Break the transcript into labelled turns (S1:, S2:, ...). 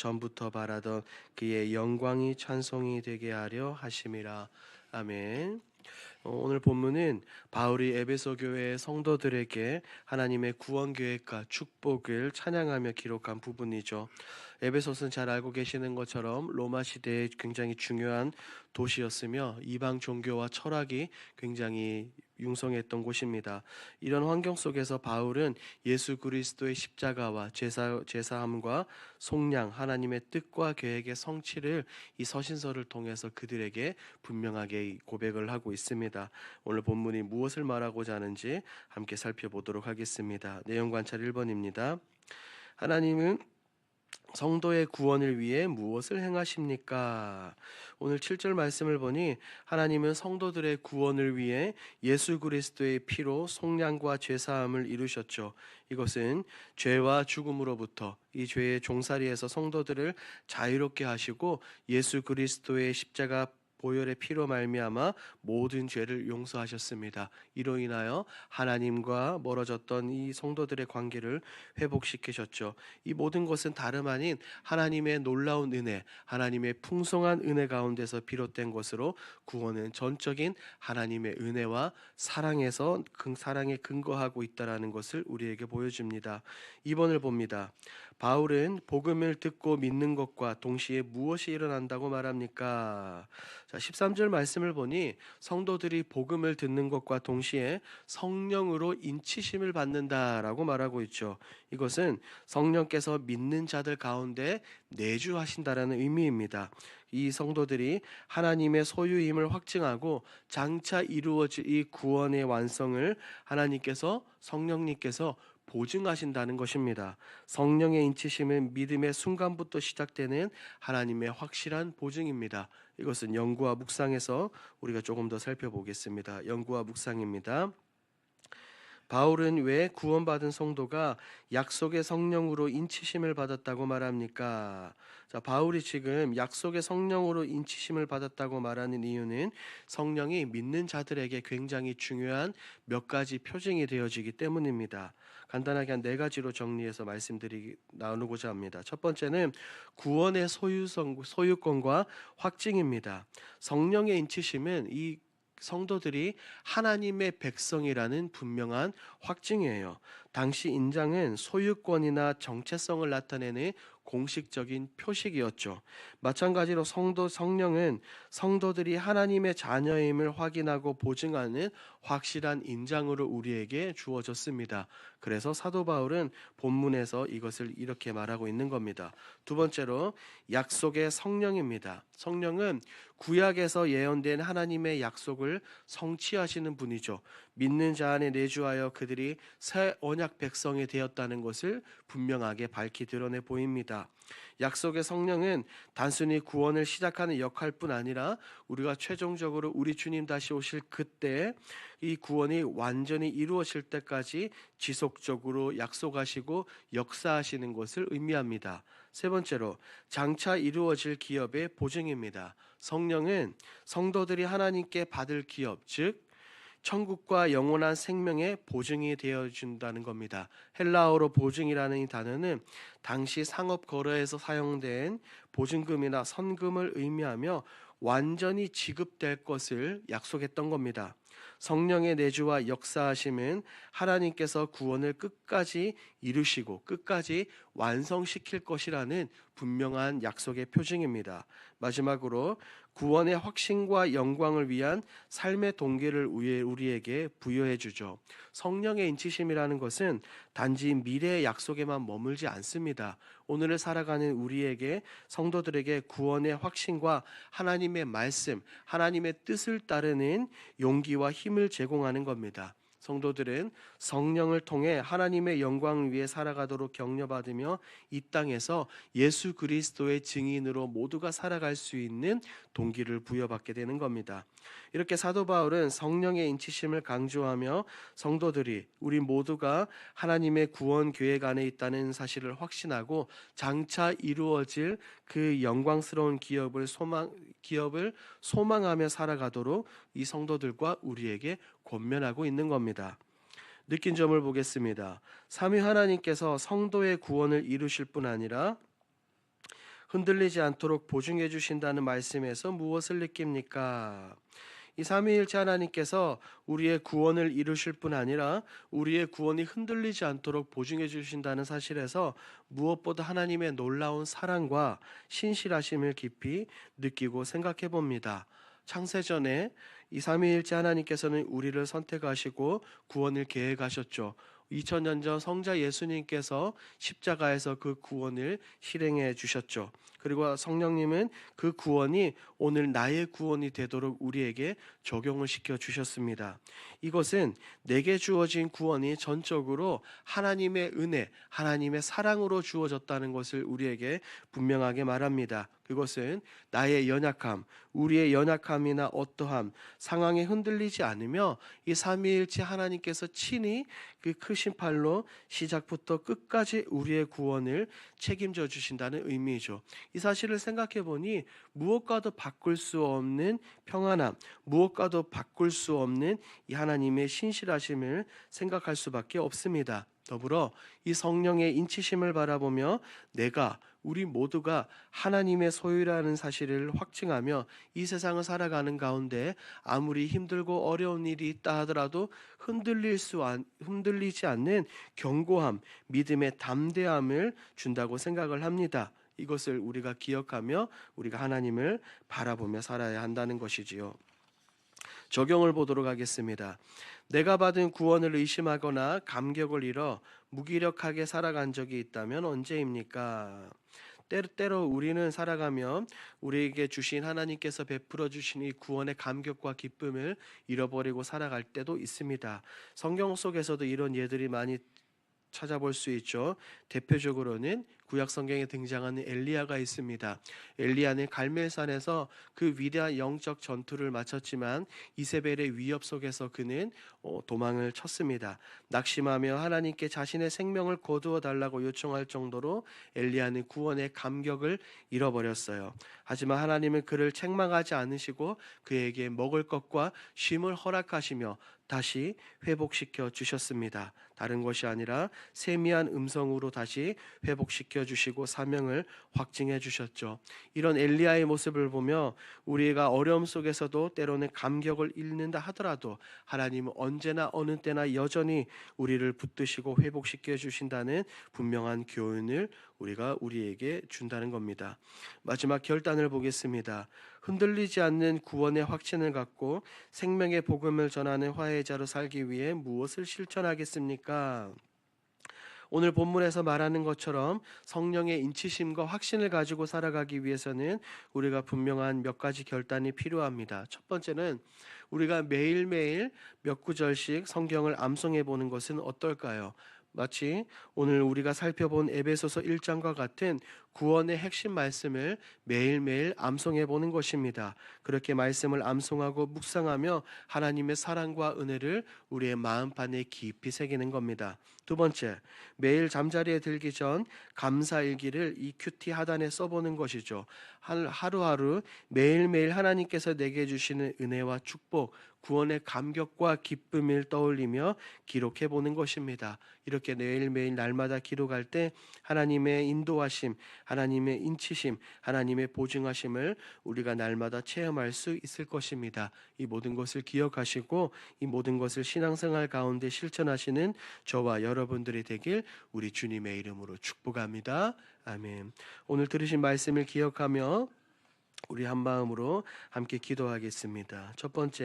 S1: 전부터 바라던 그의 영광이 찬송이 되게 하려 하심이라. 아멘. 오늘 본문은 바울이 에베소 교회의 성도들에게 하나님의 구원 계획과 축복을 찬양하며 기록한 부분이죠. 에베소는 잘 알고 계시는 것처럼 로마 시대에 굉장히 중요한 도시였으며 이방 종교와 철학이 굉장히 융성했던 곳입니다. 이런 환경 속에서 바울은 예수 그리스도의 십자가와 제사함과 속량, 하나님의 뜻과 계획의 성취를 이 서신서를 통해서 그들에게 분명하게 고백을 하고 있습니다. 오늘 본문이 무엇을 말하고자 하는지 함께 살펴보도록 하겠습니다. 내용 관찰 1번입니다. 하나님은 성도의 구원을 위해 무엇을 행하십니까? 오늘 7절 말씀을 보니 하나님은 성도들의 구원을 위해 예수 그리스도의 피로 속량과 죄사함을 이루셨죠. 이것은 죄와 죽음으로부터 이 죄의 종살이에서 성도들을 자유롭게 하시고 예수 그리스도의 십자가 보혈의 피로 말미암아 모든 죄를 용서하셨습니다. 이로 인하여 하나님과 멀어졌던 이 성도들의 관계를 회복시키셨죠. 이 모든 것은 다름 아닌 하나님의 놀라운 은혜, 하나님의 풍성한 은혜 가운데서 비롯된 것으로 구원은 전적인 하나님의 은혜와 사랑에서 사랑에 근거하고 있다라는 것을 우리에게 보여줍니다. 2번을 봅니다. 바울은 복음을 듣고 믿는 것과 동시에 무엇이 일어난다고 말합니까? 자, 13절 말씀을 보니 성도들이 복음을 듣는 것과 동시에 성령으로 인치심을 받는다라고 말하고 있죠. 이것은 성령께서 믿는 자들 가운데 내주하신다라는 의미입니다. 이 성도들이 하나님의 소유임을 확증하고 장차 이루어질 이 구원의 완성을 하나님께서 성령님께서 보증하신다는 것입니다. 성령의 인치심은 믿음의 순간부터 시작되는 하나님의 확실한 보증입니다. 이것은 연구와 묵상에서 우리가 조금 더 살펴보겠습니다. 연구와 묵상입니다. 바울은 왜 구원받은 성도가 약속의 성령으로 인치심을 받았다고 말합니까? 자, 바울이 지금 약속의 성령으로 인치심을 받았다고 말하는 이유는 성령이 믿는 자들에게 굉장히 중요한 몇 가지 표징이 되어지기 때문입니다. 간단하게 한 네 가지로 정리해서 나누고자 합니다. 첫 번째는 구원의 소유권과 확증입니다. 성령의 인치심은 이 성도들이 하나님의 백성이라는 분명한 확증이에요. 당시 인장은 소유권이나 정체성을 나타내는 공식적인 표식이었죠. 마찬가지로 성령은 성도들이 하나님의 자녀임을 확인하고 보증하는 확실한 인장으로 우리에게 주어졌습니다. 그래서 사도 바울은 본문에서 이것을 이렇게 말하고 있는 겁니다. 두 번째로 약속의 성령입니다. 성령은 구약에서 예언된 하나님의 약속을 성취하시는 분이죠. 믿는 자 안에 내주하여 그들이 새 언약 백성이 되었다는 것을 분명하게 밝히 드러내 보입니다. 약속의 성령은 단순히 구원을 시작하는 역할뿐 아니라 우리가 최종적으로 우리 주님 다시 오실 그때 이 구원이 완전히 이루어질 때까지 지속적으로 약속하시고 역사하시는 것을 의미합니다. 세 번째로 장차 이루어질 기업의 보증입니다. 성령은 성도들이 하나님께 받을 기업, 즉 천국과 영원한 생명의 보증이 되어준다는 겁니다. 헬라어로 보증이라는 이 단어는 당시 상업 거래에서 사용된 보증금이나 선금을 의미하며 완전히 지급될 것을 약속했던 겁니다. 성령의 내주와 역사하심은 하나님께서 구원을 끝까지 이루시고 끝까지 완성시킬 것이라는 분명한 약속의 표징입니다. 마지막으로 구원의 확신과 영광을 위한 삶의 동기를 우리에게 부여해 주죠. 성령의 인치심이라는 것은 단지 미래의 약속에만 머물지 않습니다. 오늘을 살아가는 우리에게, 성도들에게 구원의 확신과 하나님의 말씀, 하나님의 뜻을 따르는 용기와 힘을 제공하는 겁니다. 성도들은 성령을 통해 하나님의 영광을 위해 살아가도록 격려받으며 이 땅에서 예수 그리스도의 증인으로 모두가 살아갈 수 있는 동기를 부여받게 되는 겁니다. 이렇게 사도 바울은 성령의 인치심을 강조하며 성도들이, 우리 모두가 하나님의 구원 계획 안에 있다는 사실을 확신하고 장차 이루어질 그 영광스러운 기업을 소망하며 살아가도록 이 성도들과 우리에게 권면하고 있는 겁니다. 느낀 점을 보겠습니다. 삼위 하나님께서 성도의 구원을 이루실 뿐 아니라 흔들리지 않도록 보증해 주신다는 말씀에서 무엇을 느낍니까? 이 삼위일체 하나님께서 우리의 구원을 이루실 뿐 아니라 우리의 구원이 흔들리지 않도록 보증해 주신다는 사실에서 무엇보다 하나님의 놀라운 사랑과 신실하심을 깊이 느끼고 생각해 봅니다. 창세전에 이 삼위일체 하나님께서는 우리를 선택하시고 구원을 계획하셨죠. 2000년 전 성자 예수님께서 십자가에서 그 구원을 실행해 주셨죠. 그리고 성령님은 그 구원이 오늘 나의 구원이 되도록 우리에게 적용을 시켜 주셨습니다. 이것은 내게 주어진 구원이 전적으로 하나님의 은혜, 하나님의 사랑으로 주어졌다는 것을 우리에게 분명하게 말합니다. 그것은 나의 연약함, 우리의 연약함이나 어떠함, 상황에 흔들리지 않으며 이 삼위일체 하나님께서 친히 그 크신 팔로 시작부터 끝까지 우리의 구원을 책임져 주신다는 의미이죠. 이 사실을 생각해 보니 무엇과도 바꿀 수 없는 평안함, 무엇과도 바꿀 수 없는 이 하나님의 신실하심을 생각할 수밖에 없습니다. 더불어 이 성령의 인치심을 바라보며 내가 우리 모두가 하나님의 소유라는 사실을 확증하며 이 세상을 살아가는 가운데 아무리 힘들고 어려운 일이 있다 하더라도 흔들리지 않는 견고함, 믿음의 담대함을 준다고 생각을 합니다. 이것을 우리가 기억하며 우리가 하나님을 바라보며 살아야 한다는 것이지요. 적용을 보도록 하겠습니다. 내가 받은 구원을 의심하거나 감격을 잃어 무기력하게 살아간 적이 있다면 언제입니까? 때로 우리는 살아가며 우리에게 주신 하나님께서 베풀어 주신 이 구원의 감격과 기쁨을 잃어버리고 살아갈 때도 있습니다. 성경 속에서도 이런 예들이 많이 찾아볼 수 있죠. 대표적으로는 구약 성경에 등장하는 엘리야가 있습니다. 엘리야는 갈멜산에서 그 위대한 영적 전투를 마쳤지만 이세벨의 위협 속에서 그는 도망을 쳤습니다. 낙심하며 하나님께 자신의 생명을 거두어 달라고 요청할 정도로 엘리야는 구원의 감격을 잃어버렸어요. 하지만 하나님은 그를 책망하지 않으시고 그에게 먹을 것과 쉼을 허락하시며 다시 회복시켜 주셨습니다. 다른 것이 아니라 세미한 음성으로 다시 회복시켜 주시고 사명을 확증해 주셨죠. 이런 엘리야의 모습을 보며 우리가 어려움 속에서도 때로는 감격을 잃는다 하더라도 하나님은 언제나 어느 때나 여전히 우리를 붙드시고 회복시켜 주신다는 분명한 교훈을 우리가 우리에게 준다는 겁니다. 마지막 결단을 보겠습니다. 흔들리지 않는 구원의 확신을 갖고 생명의 복음을 전하는 화해자로 살기 위해 무엇을 실천하겠습니까? 오늘 본문에서 말하는 것처럼 성령의 인치심과 확신을 가지고 살아가기 위해서는 우리가 분명한 몇 가지 결단이 필요합니다. 첫 번째는 우리가 매일매일 몇 구절씩 성경을 암송해 보는 것은 어떨까요? 마치 오늘 우리가 살펴본 에베소서 1장과 같은 구원의 핵심 말씀을 매일매일 암송해 보는 것입니다. 그렇게 말씀을 암송하고 묵상하며 하나님의 사랑과 은혜를 우리의 마음판에 깊이 새기는 겁니다. 두 번째, 매일 잠자리에 들기 전 감사일기를 이 큐티 하단에 써보는 것이죠. 하루하루 매일매일 하나님께서 내게 주시는 은혜와 축복, 구원의 감격과 기쁨을 떠올리며 기록해 보는 것입니다. 이렇게 매일매일 날마다 기록할 때 하나님의 인도하심, 하나님의 인치심, 하나님의 보증하심을 우리가 날마다 체험할 수 있을 것입니다. 이 모든 것을 기억하시고 이 모든 것을 신앙생활 가운데 실천하시는 저와 여러분들이 되길 우리 주님의 이름으로 축복합니다. 아멘. 오늘 들으신 말씀을 기억하며 우리 한 마음으로 함께 기도하겠습니다. 첫 번째,